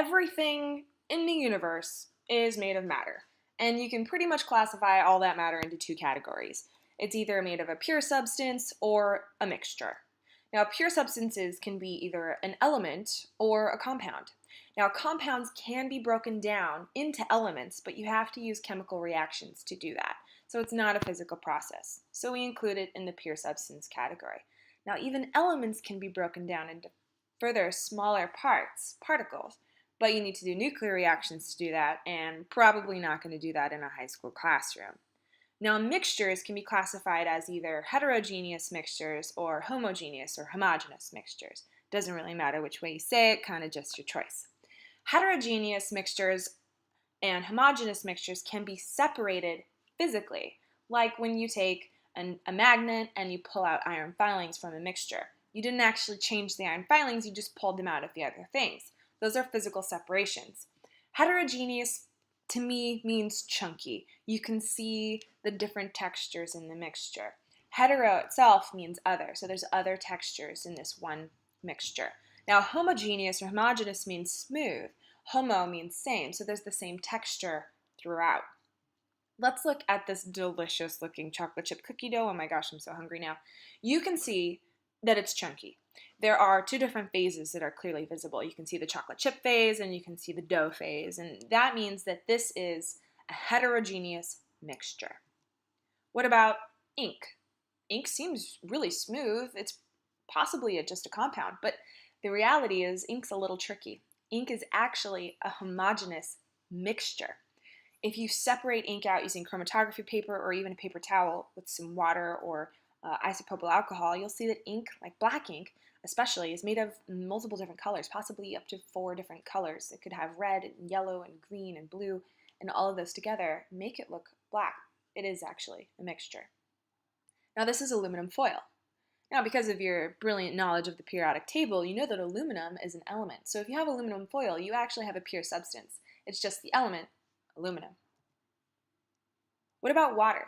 everything in the universe is made of matter, and you can pretty much classify all that matter into two categories. It's either made of a pure substance or a mixture. Now, pure substances can be either an element or a compound. Now, compounds can be broken down into elements, but you have to use chemical reactions to do that. So it's not a physical process. So we include it in the pure substance category. Now, even elements can be broken down into further smaller particles, but you need to do nuclear reactions to do that, and probably not going to do that in a high school classroom. Now, mixtures can be classified as either heterogeneous mixtures or homogeneous or homogeneous mixtures. Doesn't really matter which way you say it, kind of just your choice. Heterogeneous mixtures and homogeneous mixtures can be separated physically, like when you take a magnet and you pull out iron filings from a mixture. You didn't actually change the iron filings, you just pulled them out of the other things. Those are physical separations. Heterogeneous to me means chunky. You can see the different textures in the mixture. Hetero itself means other, so there's other textures in this one mixture. Now, homogeneous or homogeneous means smooth. Homo means same, so there's the same texture throughout. Let's look at this delicious looking chocolate chip cookie dough. Oh my gosh, I'm so hungry now. You can see that it's chunky. There are two different phases that are clearly visible. You can see the chocolate chip phase and you can see the dough phase, and that means that this is a heterogeneous mixture. What about ink? Ink seems really smooth. It's possibly just a compound, but the reality is ink's a little tricky. Ink is actually a homogeneous mixture. If you separate ink out using chromatography paper or even a paper towel with some water or isopropyl alcohol, you'll see that ink, like black ink especially, is made of multiple different colors, possibly up to 4 different colors. It could have red and yellow and green and blue, and all of those together make it look black. It is actually a mixture. Now, this is aluminum foil. Now, because of your brilliant knowledge of the periodic table, you know that aluminum is an element. So if you have aluminum foil, you actually have a pure substance. It's just the element, aluminum. What about water?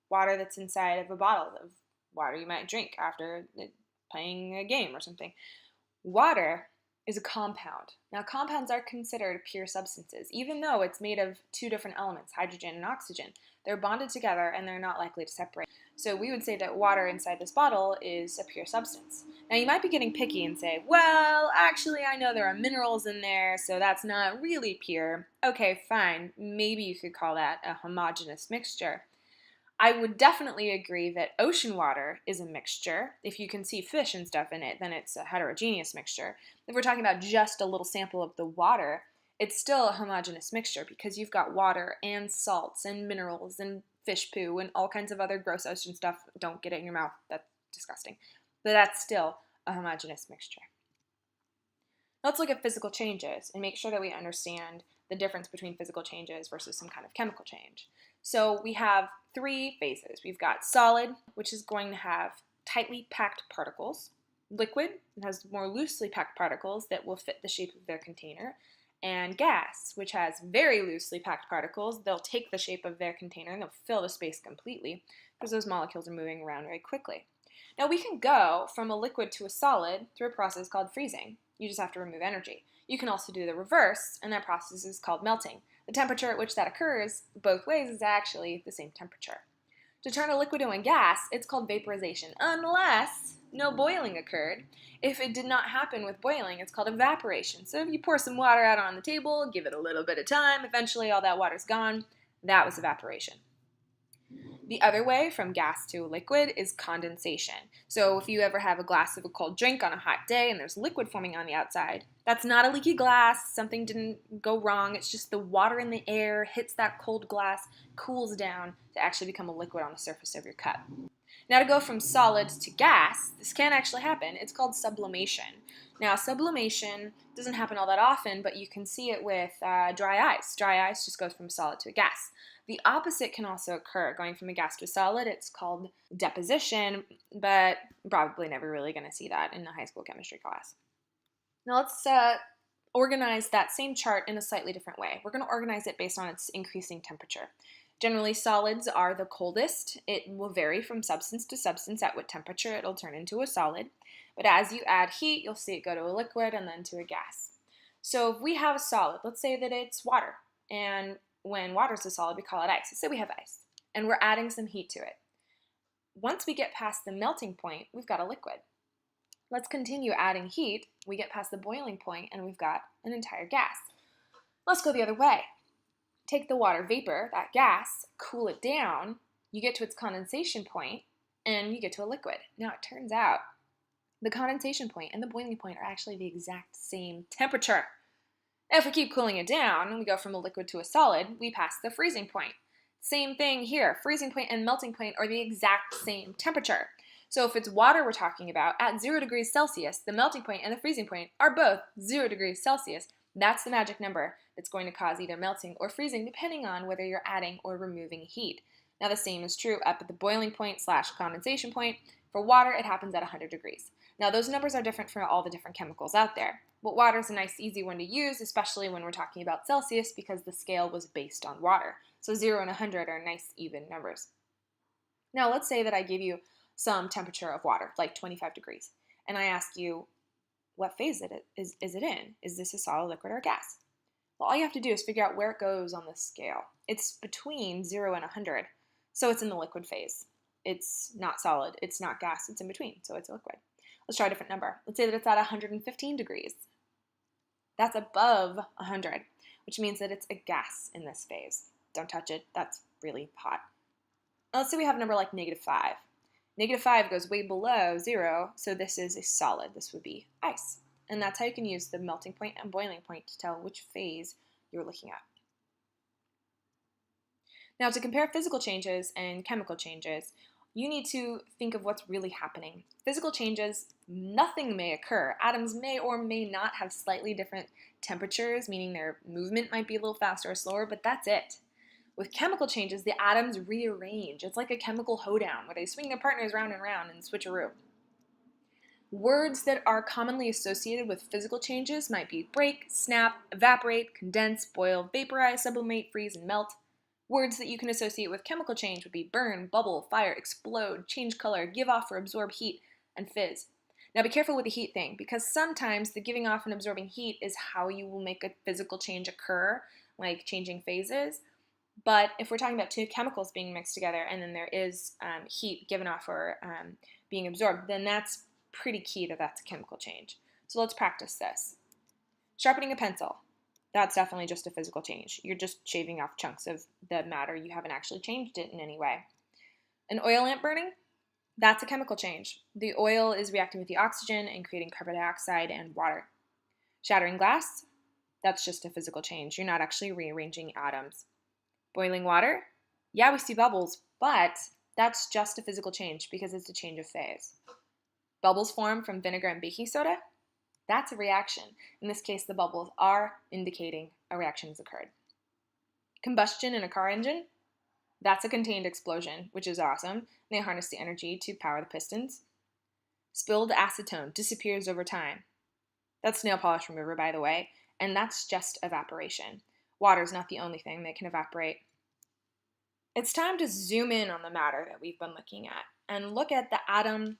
Water that's inside of a bottle of water you might drink after playing a game or something. Water is a compound. Now, compounds are considered pure substances, even though it's made of 2 different elements, hydrogen and oxygen. They're bonded together and they're not likely to separate. So we would say that water inside this bottle is a pure substance. Now, you might be getting picky and say, well, actually, I know there are minerals in there, so that's not really pure. Okay, fine. Maybe you could call that a homogeneous mixture. I would definitely agree that ocean water is a mixture. If you can see fish and stuff in it, then it's a heterogeneous mixture. If we're talking about just a little sample of the water, it's still a homogeneous mixture because you've got water and salts and minerals and fish poo and all kinds of other gross ocean stuff. Don't get it in your mouth. That's disgusting. But that's still a homogeneous mixture. Let's look at physical changes and make sure that we understand the difference between physical changes versus some kind of chemical change. So we have 3 phases. We've got solid, which is going to have tightly packed particles. Liquid, it has more loosely packed particles that will fit the shape of their container. And gas, which has very loosely packed particles. They'll take the shape of their container and they'll fill the space completely because those molecules are moving around very quickly. Now, we can go from a liquid to a solid through a process called freezing. You just have to remove energy. You can also do the reverse, and that process is called melting. The temperature at which that occurs both ways is actually the same temperature. To turn a liquid into a gas, it's called vaporization, unless no boiling occurred. If it did not happen with boiling, it's called evaporation. So if you pour some water out on the table, give it a little bit of time, eventually all that water's gone. That was evaporation. The other way from gas to liquid is condensation. So if you ever have a glass of a cold drink on a hot day and there's liquid forming on the outside, that's not a leaky glass, something didn't go wrong, it's just the water in the air hits that cold glass, cools down to actually become a liquid on the surface of your cup. Now, to go from solid to gas, this can actually happen. It's called sublimation. Now, sublimation doesn't happen all that often, but you can see it with dry ice. Dry ice just goes from solid to a gas. The opposite can also occur, going from a gas to a solid. It's called deposition, but probably never really going to see that in a high school chemistry class. Now, let's organize that same chart in a slightly different way. We're going to organize it based on its increasing temperature. Generally, solids are the coldest. It will vary from substance to substance at what temperature it'll turn into a solid. But as you add heat, you'll see it go to a liquid and then to a gas. So if we have a solid, let's say that it's water, and when water is a solid, we call it ice. Let's say we have ice, and we're adding some heat to it. Once we get past the melting point, we've got a liquid. Let's continue adding heat. We get past the boiling point, and we've got an entire gas. Let's go the other way. Take the water vapor, that gas, cool it down, you get to its condensation point, and you get to a liquid. Now it turns out the condensation point and the boiling point are actually the exact same temperature. If we keep cooling it down and we go from a liquid to a solid, we pass the freezing point. Same thing here. Freezing point and melting point are the exact same temperature. So if it's water we're talking about, at 0 degrees Celsius, the melting point and the freezing point are both 0 degrees Celsius. That's the magic number that's going to cause either melting or freezing depending on whether you're adding or removing heat. Now the same is true up at the boiling point / condensation point. For water, it happens at 100 degrees. Now those numbers are different for all the different chemicals out there. But water is a nice easy one to use, especially when we're talking about Celsius, because the scale was based on water. So 0 and 100 are nice even numbers. Now let's say that I give you some temperature of water, like 25 degrees, and I ask you, what phase is it in? Is this a solid, liquid, or a gas? Well, all you have to do is figure out where it goes on the scale. It's between 0 and 100, so it's in the liquid phase. It's not solid, it's not gas, it's in between, so it's a liquid. Let's try a different number. Let's say that it's at 115 degrees. That's above 100, which means that it's a gas in this phase. Don't touch it, that's really hot. Now, let's say we have a number like -5. -5 goes way below 0, so this is a solid. This would be ice. And that's how you can use the melting point and boiling point to tell which phase you're looking at. Now, to compare physical changes and chemical changes, you need to think of what's really happening. Physical changes, nothing may occur. Atoms may or may not have slightly different temperatures, meaning their movement might be a little faster or slower, but that's it. With chemical changes, the atoms rearrange. It's like a chemical hoedown where they swing their partners round and round and switcheroo. Words that are commonly associated with physical changes might be break, snap, evaporate, condense, boil, vaporize, sublimate, freeze, and melt. Words that you can associate with chemical change would be burn, bubble, fire, explode, change color, give off or absorb heat, and fizz. Now be careful with the heat thing, because sometimes the giving off and absorbing heat is how you will make a physical change occur, like changing phases. But if we're talking about two chemicals being mixed together and then there is heat given off or being absorbed, then that's pretty key that that's a chemical change. So let's practice this. Sharpening a pencil. That's definitely just a physical change. You're just shaving off chunks of the matter. You haven't actually changed it in any way. An oil lamp burning, that's a chemical change. The oil is reacting with the oxygen and creating carbon dioxide and water. Shattering glass, that's just a physical change. You're not actually rearranging atoms. Boiling water, yeah, we see bubbles, but that's just a physical change because it's a change of phase. Bubbles form from vinegar and baking soda, that's a reaction. In this case, the bubbles are indicating a reaction has occurred. Combustion in a car engine, that's a contained explosion, which is awesome. They harness the energy to power the pistons. Spilled acetone disappears over time. That's nail polish remover, by the way, and that's just evaporation. Water is not the only thing that can evaporate. It's time to zoom in on the matter that we've been looking at and look at the atom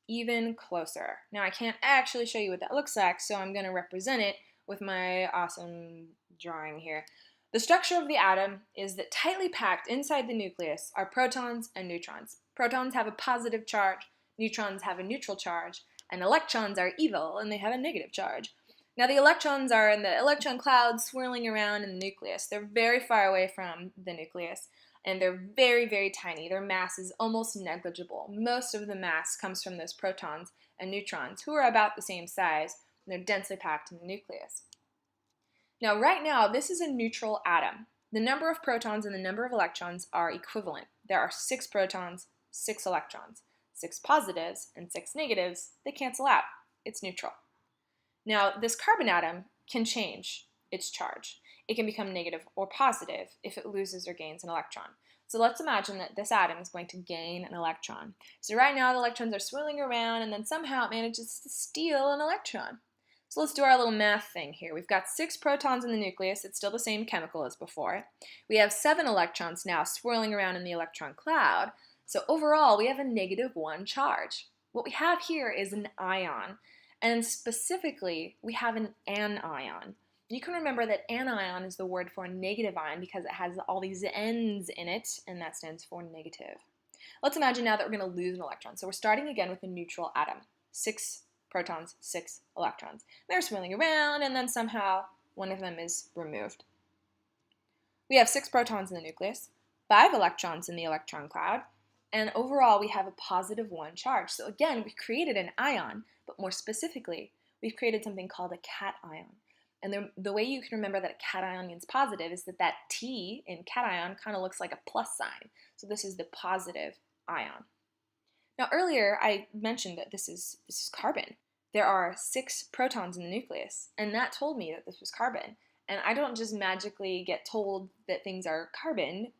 even closer. Now I can't actually show you what that looks like, so I'm going to represent it with my awesome drawing here. The structure of the atom is that tightly packed inside the nucleus are protons and neutrons. Protons have a positive charge, neutrons have a neutral charge, and electrons are evil and they have a negative charge. Now the electrons are in the electron cloud swirling around in the nucleus. They're very far away from the nucleus. And they're very, very tiny. Their mass is almost negligible. Most of the mass comes from those protons and neutrons, who are about the same size, and they're densely packed in the nucleus. Now, right now, this is a neutral atom. The number of protons and the number of electrons are equivalent. There are 6 protons, 6 electrons, 6 positives, and 6 negatives. They cancel out. It's neutral. Now, this carbon atom can change its charge. It can become negative or positive if it loses or gains an electron. So let's imagine that this atom is going to gain an electron. So right now the electrons are swirling around and then somehow it manages to steal an electron. So let's do our little math thing here. We've got 6 protons in the nucleus. It's still the same chemical as before. We have 7 electrons now swirling around in the electron cloud. So overall we have a -1 charge. What we have here is an ion. And specifically, we have an anion. You can remember that anion is the word for negative ion because it has all these N's in it, and that stands for negative. Let's imagine now that we're going to lose an electron. So we're starting again with a neutral atom. 6 protons, 6 electrons. They're swirling around, and then somehow one of them is removed. We have 6 protons in the nucleus, 5 electrons in the electron cloud, and overall we have a positive 1 charge. So again, we've created an ion, but more specifically, we've created something called a cation. And the way you can remember that a cation means positive is that that T in cation kind of looks like a plus sign. So this is the positive ion. Now earlier I mentioned that this is carbon. There are 6 protons in the nucleus, and that told me that this was carbon. And I don't just magically get told that things are carbon.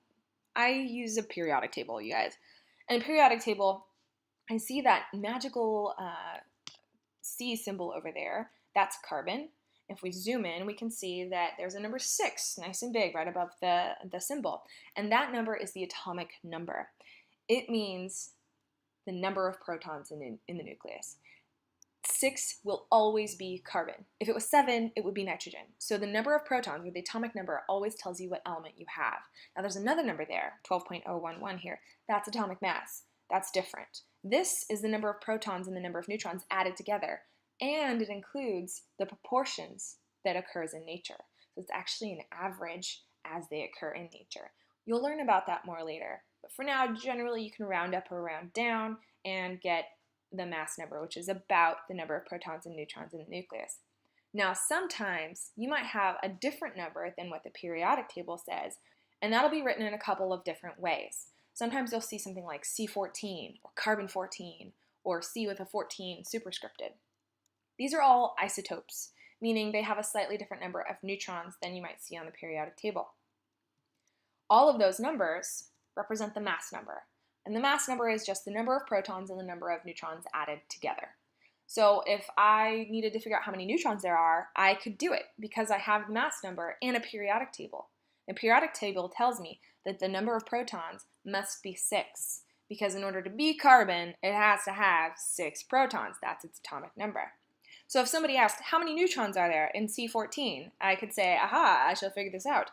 I use a periodic table, you guys. And a periodic table, I see that magical C symbol over there. That's carbon. If we zoom in, we can see that there's a number 6, nice and big, right above the symbol. And that number is the atomic number. It means the number of protons in the nucleus. 6 will always be carbon. If it was 7, it would be nitrogen. So the number of protons, or the atomic number, always tells you what element you have. Now there's another number there, 12.011 here. That's atomic mass. That's different. This is the number of protons and the number of neutrons added together, and it includes the proportions that occurs in nature. So it's actually an average as they occur in nature. You'll learn about that more later. But for now, generally you can round up or round down and get the mass number, which is about the number of protons and neutrons in the nucleus. Now, sometimes you might have a different number than what the periodic table says, and that'll be written in a couple of different ways. Sometimes you'll see something like C14 or carbon 14 or C with a 14 superscripted. These are all isotopes, meaning they have a slightly different number of neutrons than you might see on the periodic table. All of those numbers represent the mass number. And the mass number is just the number of protons and the number of neutrons added together. So if I needed to figure out how many neutrons there are, I could do it because I have the mass number and a periodic table. The periodic table tells me that the number of protons must be 6 because in order to be carbon, it has to have 6 protons. That's its atomic number. So if somebody asked, how many neutrons are there in C14? I could say, aha, I shall figure this out.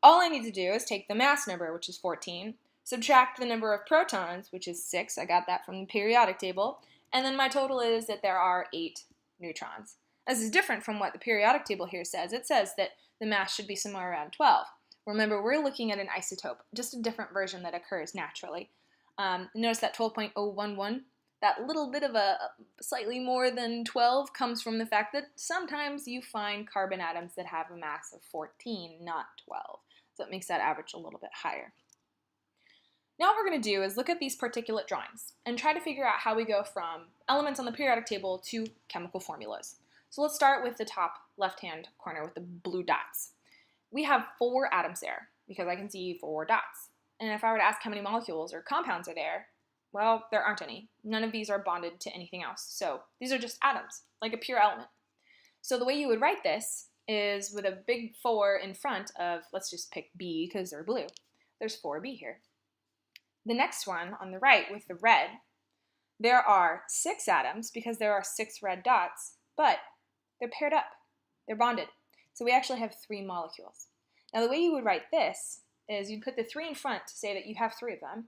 All I need to do is take the mass number, which is 14, subtract the number of protons, which is 6, I got that from the periodic table, and then my total is that there are 8 neutrons. This is different from what the periodic table here says. It says that the mass should be somewhere around 12. Remember, we're looking at an isotope, just a different version that occurs naturally. Notice that 12.011, that little bit of a slightly more than 12 comes from the fact that sometimes you find carbon atoms that have a mass of 14, not 12. So it makes that average a little bit higher. Now what we're going to do is look at these particulate drawings and try to figure out how we go from elements on the periodic table to chemical formulas. So let's start with the top left-hand corner with the blue dots. We have 4 atoms there because I can see 4 dots. And if I were to ask how many molecules or compounds are there, well, there aren't any. None of these are bonded to anything else. So these are just atoms, like a pure element. So the way you would write this is with a big 4 in front of, let's just pick B because they're blue. There's 4B here. The next one on the right with the red, there are 6 atoms because there are 6 red dots, but they're paired up. They're bonded. So we actually have 3 molecules. Now the way you would write this is you'd put the 3 in front to say that you have 3 of them,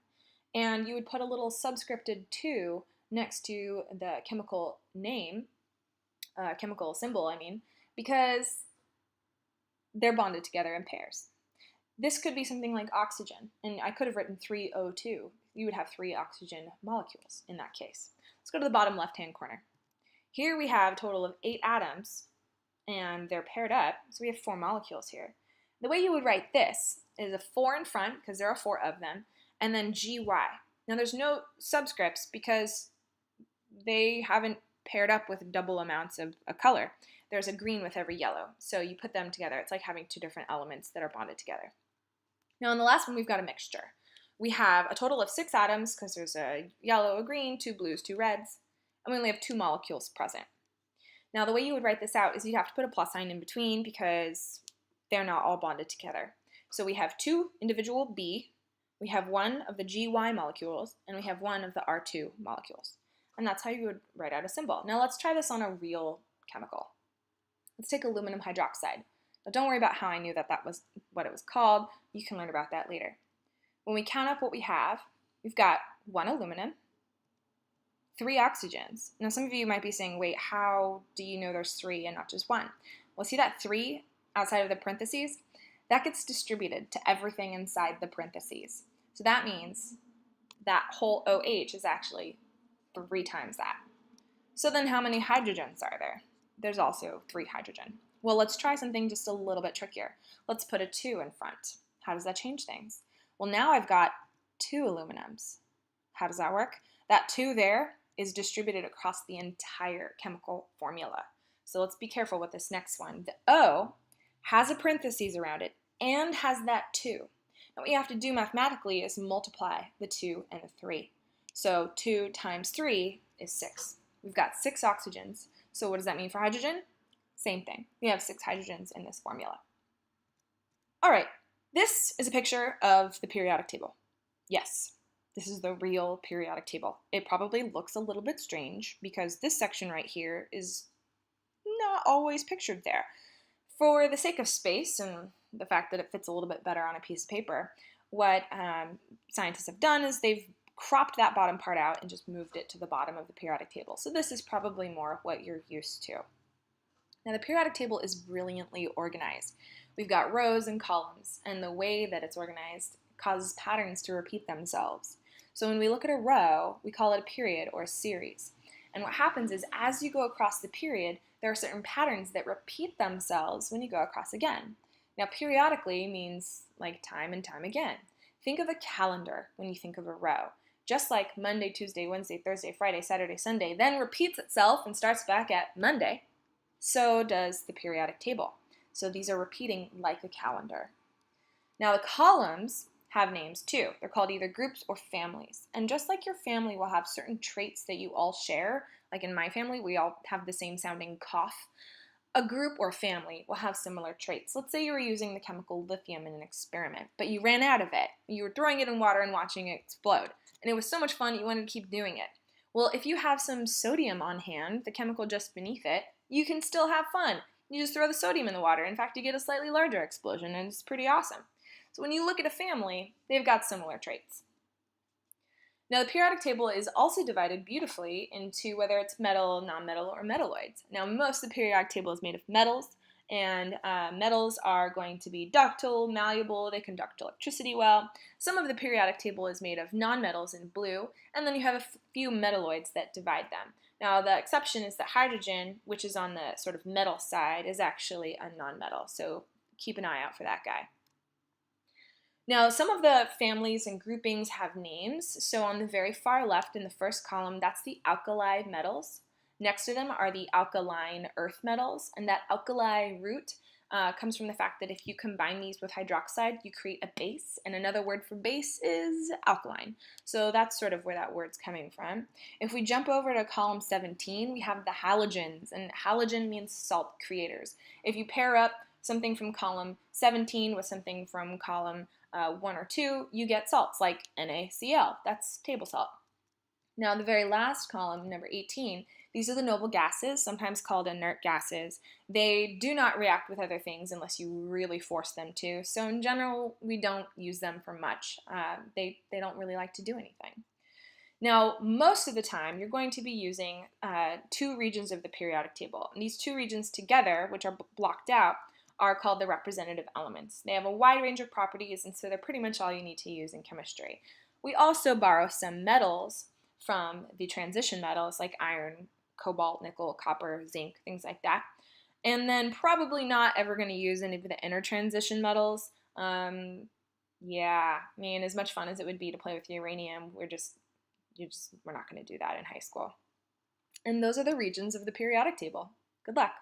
and you would put a little subscripted 2 next to the chemical name, chemical symbol, because they're bonded together in pairs. This could be something like oxygen, and I could have written 3O2. You would have 3 oxygen molecules in that case. Let's go to the bottom left-hand corner. Here we have a total of 8 atoms, and they're paired up, so we have 4 molecules here. The way you would write this is a 4 in front, because there are 4 of them, and then GY. Now there's no subscripts because they haven't paired up with double amounts of a color. There's a green with every yellow, so you put them together. It's like having 2 different elements that are bonded together. Now in the last one, we've got a mixture. We have a total of 6 atoms because there's a yellow, a green, 2 blues, 2 reds, and we only have 2 molecules present. Now the way you would write this out is you'd have to put a plus sign in between because they're not all bonded together. So we have 2 individual B, we have 1 of the GY molecules, and we have 1 of the R2 molecules. And that's how you would write out a symbol. Now let's try this on a real chemical. Let's take aluminum hydroxide. Now don't worry about how I knew that that was what it was called. You can learn about that later. When we count up what we have, we've got 1 aluminum, 3 oxygens. Now some of you might be saying, wait, how do you know there's 3 and not just 1? Well, see that 3 outside of the parentheses? That gets distributed to everything inside the parentheses. So that means that whole OH is actually 3 times that. So then how many hydrogens are there? There's also 3 hydrogen. Well, let's try something just a little bit trickier. Let's put a 2 in front. How does that change things? Well, now I've got 2 aluminums. How does that work? That 2 there is distributed across the entire chemical formula. So let's be careful with this next one. The O has a parentheses around it and has that 2. Now what you have to do mathematically is multiply the 2 and the 3. So 2 times 3 is 6. We've got 6 oxygens. So what does that mean for hydrogen? Same thing. We have 6 hydrogens in this formula. All right, this is a picture of the periodic table. Yes, this is the real periodic table. It probably looks a little bit strange because this section right here is not always pictured there. For the sake of space and the fact that it fits a little bit better on a piece of paper, what scientists have done is they've cropped that bottom part out and just moved it to the bottom of the periodic table. So this is probably more of what you're used to. Now the periodic table is brilliantly organized. We've got rows and columns, and the way that it's organized causes patterns to repeat themselves. So when we look at a row, we call it a period or a series. And what happens is as you go across the period, there are certain patterns that repeat themselves when you go across again. Now periodically means like time and time again. Think of a calendar when you think of a row. Just like Monday, Tuesday, Wednesday, Thursday, Friday, Saturday, Sunday, then repeats itself and starts back at Monday, so does the periodic table. So these are repeating like a calendar. Now the columns have names too. They're called either groups or families. And just like your family will have certain traits that you all share, like in my family, we all have the same sounding cough, a group or family will have similar traits. Let's say you were using the chemical lithium in an experiment, but you ran out of it. You were throwing it in water and watching it explode. And it was so much fun you wanted to keep doing it. Well, if you have some sodium on hand, the chemical just beneath it, you can still have fun. You just throw the sodium in the water. In fact, you get a slightly larger explosion, and it's pretty awesome. So when you look at a family, they've got similar traits. Now the periodic table is also divided beautifully into whether it's metal, nonmetal, or metalloids. Now most of the periodic table is made of metals, and metals are going to be ductile, malleable, they conduct electricity well. Some of the periodic table is made of nonmetals in blue, and then you have a few metalloids that divide them. Now the exception is that hydrogen, which is on the sort of metal side, is actually a nonmetal, so keep an eye out for that guy. Now, some of the families and groupings have names. So on the very far left in the first column, that's the alkali metals. Next to them are the alkaline earth metals, and that alkali root comes from the fact that if you combine these with hydroxide, you create a base, and another word for base is alkaline. So that's sort of where that word's coming from. If we jump over to column 17, we have the halogens, and halogen means salt creators. If you pair up something from column 17 with something from column 1 or 2, you get salts like NaCl. That's table salt. Now, the very last column, number 18, these are the noble gases, sometimes called inert gases. They do not react with other things unless you really force them to. So in general, we don't use them for much. They don't really like to do anything. Now, most of the time, you're going to be using 2 regions of the periodic table. And these 2 regions together, which are blocked out, are called the representative elements. They have a wide range of properties, and so they're pretty much all you need to use in chemistry. We also borrow some metals from the transition metals like iron, cobalt, nickel, copper, zinc, things like that. And then probably not ever going to use any of the inner transition metals. Yeah, I mean, as much fun as it would be to play with uranium, we're not going to do that in high school. And those are the regions of the periodic table. Good luck.